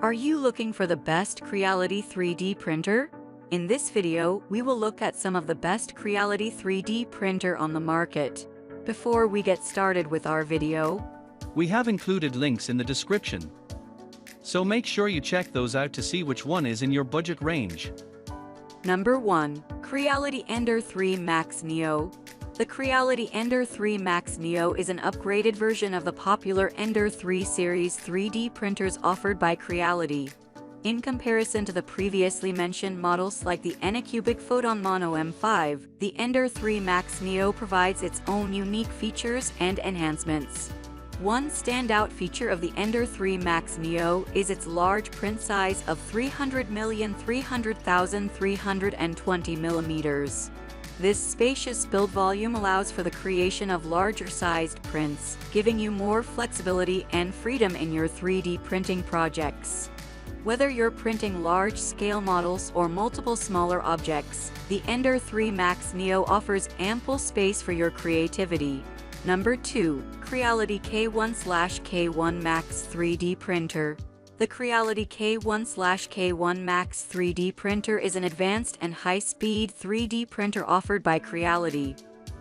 Are you looking for the best Creality 3D printer? In this video, we will look at some of the best Creality 3D printer on the market. Before we get started with our video, we have included links in the description. So make sure you check those out to see which one is in your budget range. Number 1. Creality Ender-3 Max Neo. The Creality Ender-3 Max Neo is an upgraded version of the popular Ender-3 series 3D printers offered by Creality. In comparison to the previously mentioned models like the Anycubic Photon Mono M5, the Ender-3 Max Neo provides its own unique features and enhancements. One standout feature of the Ender-3 Max Neo is its large print size of 300,300,320 millimeters. This spacious build volume allows for the creation of larger-sized prints, giving you more flexibility and freedom in your 3D printing projects. Whether you're printing large-scale models or multiple smaller objects, the Ender-3 Max Neo offers ample space for your creativity. Number 2. Creality K1lk1 Max 3D Printer. The Creality K1lk1 Max 3D printer is an advanced and high-speed 3D printer offered by Creality.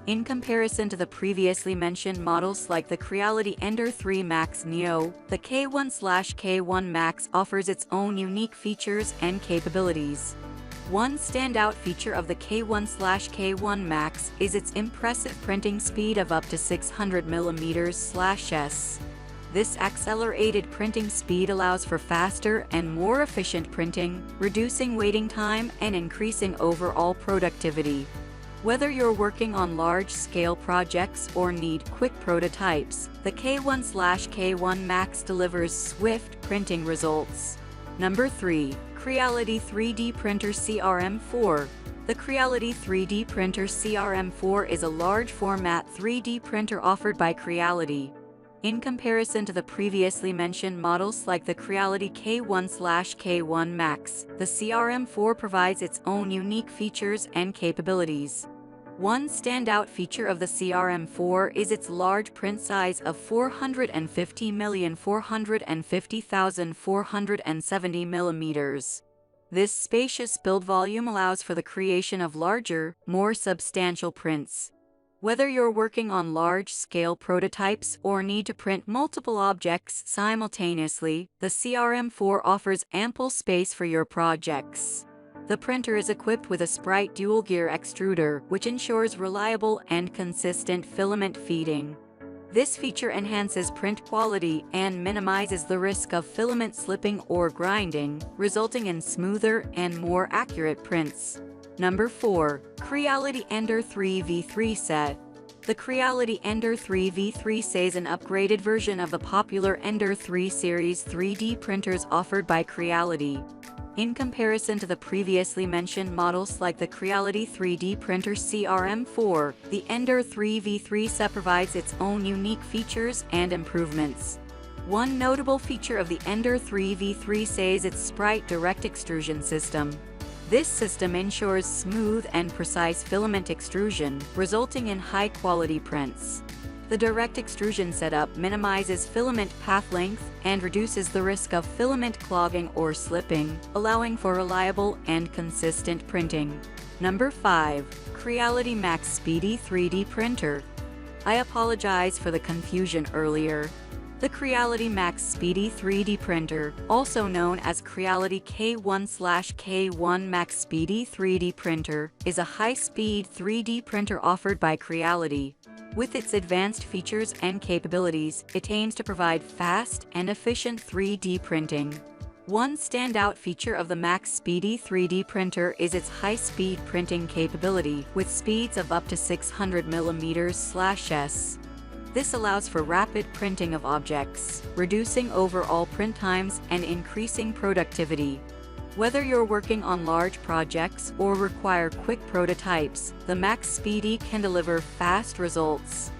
In comparison to the previously mentioned models like the Creality Ender-3 Max Neo, the K1lk1 Max offers its own unique features and capabilities. One standout feature of the K1lk1 Max is its impressive printing speed of up to 600 mm/s. This accelerated printing speed allows for faster and more efficient printing, reducing waiting time and increasing overall productivity. Whether you're working on large-scale projects or need quick prototypes, the K1lk1 Max delivers swift printing results. Number 3. Creality 3D Printer CRM4. The Creality 3D Printer CRM4 is a large-format 3D printer offered by Creality. In comparison to the previously mentioned models like the Creality K1lk1 Max, the CRM4 provides its own unique features and capabilities. One standout feature of the CRM4 is its large print size of 450,450,470 millimeters. This spacious build volume allows for the creation of larger, more substantial prints. Whether you're working on large-scale prototypes or need to print multiple objects simultaneously, the CRM4 offers ample space for your projects. The printer is equipped with a Sprite dual-gear extruder, which ensures reliable and consistent filament feeding. This feature enhances print quality and minimizes the risk of filament slipping or grinding, resulting in smoother and more accurate prints. Number 4. Creality Ender-3 V3 SE. The Creality Ender-3 V3 SE is an upgraded version of the popular Ender-3 series 3D printers offered by Creality. In comparison to the previously mentioned models like the Creality 3D printer CRM4, the Ender-3 V3 SE provides its own unique features and improvements. One notable feature of the Ender-3 V3 SE is its Sprite direct extrusion system. This system ensures smooth and precise filament extrusion, resulting in high-quality prints. The direct extrusion setup minimizes filament path length and reduces the risk of filament clogging or slipping, allowing for reliable and consistent printing. Number 5. Creality Max Speedy 3D Printer. I apologize for the confusion earlier. The Creality Max Speedy 3D Printer, also known as Creality K1lk1 Max Speedy 3D Printer, is a high-speed 3D printer offered by Creality. With its advanced features and capabilities, it aims to provide fast and efficient 3D printing. One standout feature of the Max Speedy 3D printer is its high-speed printing capability, with speeds of up to 600 mm/s. This allows for rapid printing of objects, reducing overall print times and increasing productivity. Whether you're working on large projects or require quick prototypes, the Max Speedy can deliver fast results.